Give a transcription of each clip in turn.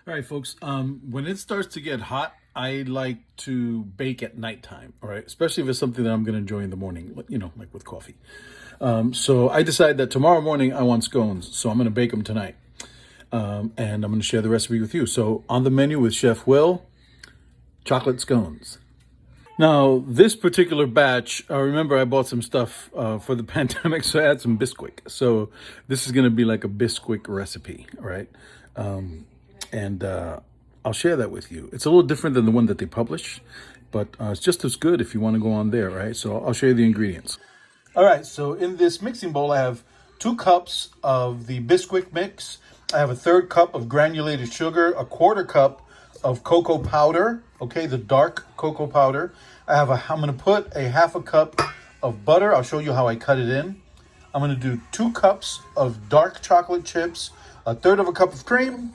All right, folks. When it starts to get hot, I like to bake at nighttime. All right, especially if it's something that I'm going to enjoy in the morning, like with coffee. So I decided that tomorrow morning I want scones, so I'm going to bake them tonight, and I'm going to share the recipe with you. So on the menu with Chef Will, chocolate scones. Now, this particular batch, remember I bought some stuff for the pandemic, so I had some Bisquick. So this is going to be like a Bisquick recipe, all right? And I'll share that with you. It's a little different than the one that they publish, but it's just as good if you want to go on there, right? So I'll show you the ingredients. All right, so in this mixing bowl, I have 2 cups of the Bisquick mix. I have a 1/3 cup of granulated sugar, a 1/4 cup of cocoa powder, okay, the dark cocoa powder. I'm going to put a 1/2 cup of butter. I'll show you how I cut it in. I'm going to do 2 cups of dark chocolate chips, a 1/3 cup of cream,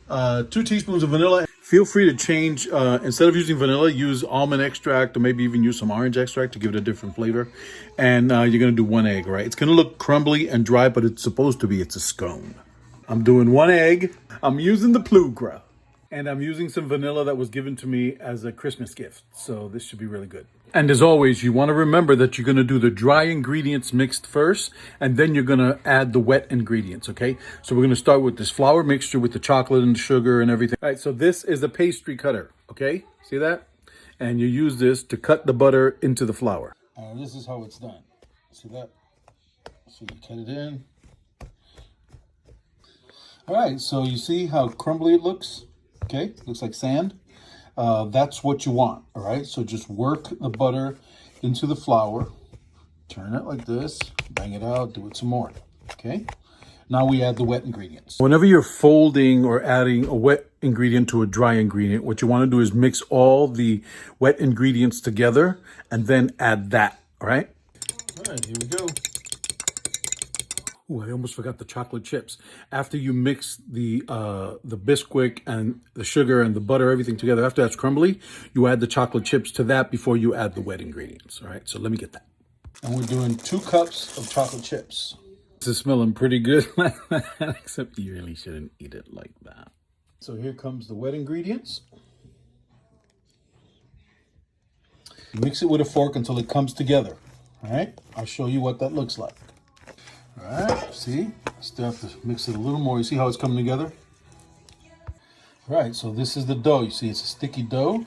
2 teaspoons of vanilla. Feel free to change, instead of using vanilla, use almond extract or maybe even use some orange extract to give it a different flavor. And you're going to do 1 egg, right? It's going to look crumbly and dry, but it's supposed to be. It's a scone. I'm doing 1 egg. I'm using the Plugra. And I'm using some vanilla that was given to me as a Christmas gift. So this should be really good. And as always, you want to remember that you're going to do the dry ingredients mixed first, and then you're going to add the wet ingredients, okay? So we're going to start with this flour mixture with the chocolate and sugar and everything. All right, so this is a pastry cutter, okay? See that? And you use this to cut the butter into the flour. This is how it's done. See that? So you cut it in. All right, so you see how crumbly it looks? Okay, looks like sand. That's what you want, all right? So just work the butter into the flour. Turn it like this, bang it out, do it some more, okay? Now we add the wet ingredients. Whenever you're folding or adding a wet ingredient to a dry ingredient, what you want to do is mix all the wet ingredients together and then add that, all right? All right, here we go. Ooh, I almost forgot the chocolate chips. After you mix the Bisquick and the sugar and the butter, everything together, after that's crumbly, you add the chocolate chips to that before you add the wet ingredients. All right, so let me get that. And we're doing 2 cups of chocolate chips. This is smelling pretty good, except you really shouldn't eat it like that. So here comes the wet ingredients. Mix it with a fork until it comes together. All right, I'll show you what that looks like. All right, see? Still have to mix it a little more. You see how it's coming together? All right, so this is the dough. You see it's a sticky dough,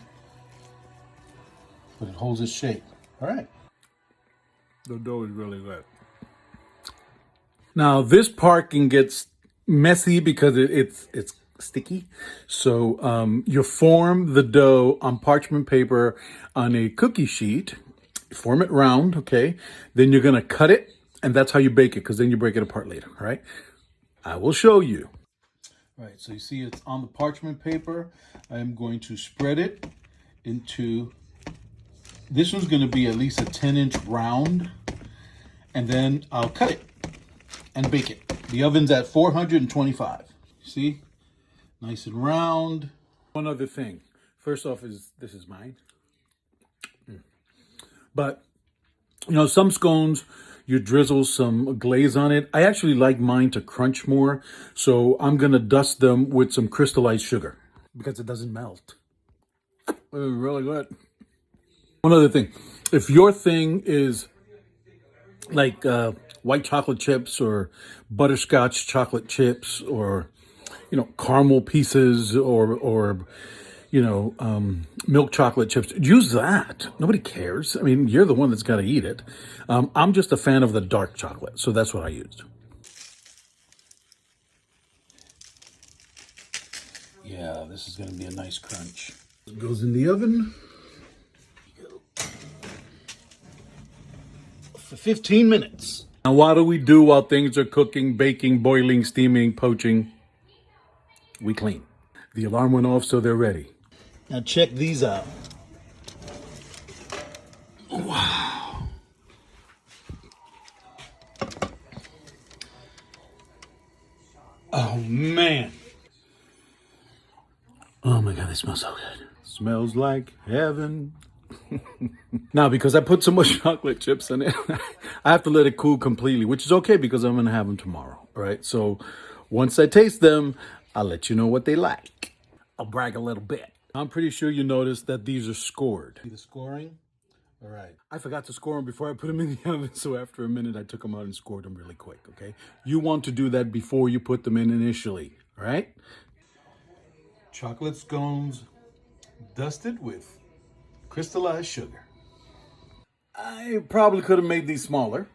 but it holds its shape. All right. The dough is really good. Now, this part can get messy because it's sticky. So you form the dough on parchment paper on a cookie sheet. Form it round, okay? Then you're going to cut it. And that's how you bake it, because then you break it apart later, all right? I will show you. All right, so you see it's on the parchment paper. I am going to spread it into, this one's going to be at least a 10-inch round. And then I'll cut it and bake it. The oven's at 425. See? Nice and round. One other thing. First off is, this is mine. But, some scones, you drizzle some glaze on it. I actually like mine to crunch more, so I'm going to dust them with some crystallized sugar because it doesn't melt. It's really good. One other thing, if your thing is like white chocolate chips or butterscotch chocolate chips or, caramel pieces or milk chocolate chips, use that. Nobody cares. I mean, you're the one that's got to eat it. I'm just a fan of the dark chocolate, so that's what I used. Yeah, this is going to be a nice crunch. It goes in the oven for 15 minutes. Now, what do we do while things are cooking, baking, boiling, steaming, poaching? We clean. The alarm went off, so they're ready. Now check these out. Wow. Oh, man. Oh, my God, they smell so good. Smells like heaven. Now, because I put so much chocolate chips in it, I have to let it cool completely, which is okay because I'm going to have them tomorrow. All right, so once I taste them, I'll let you know what they like. I'll brag a little bit. I'm pretty sure you noticed that these are scored. See the scoring? All right. I forgot to score them before I put them in the oven, so after a minute, I took them out and scored them really quick, okay? You want to do that before you put them in initially, all right? Chocolate scones dusted with crystallized sugar. I probably could have made these smaller.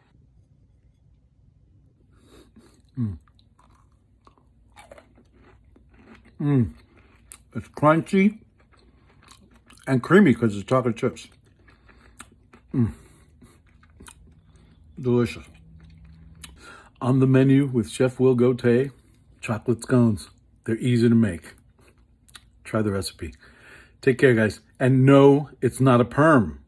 It's crunchy and creamy because it's chocolate chips. Delicious. On the menu with Chef Will Gotay, chocolate scones. They're easy to make. Try the recipe. Take care, guys. And no, it's not a perm.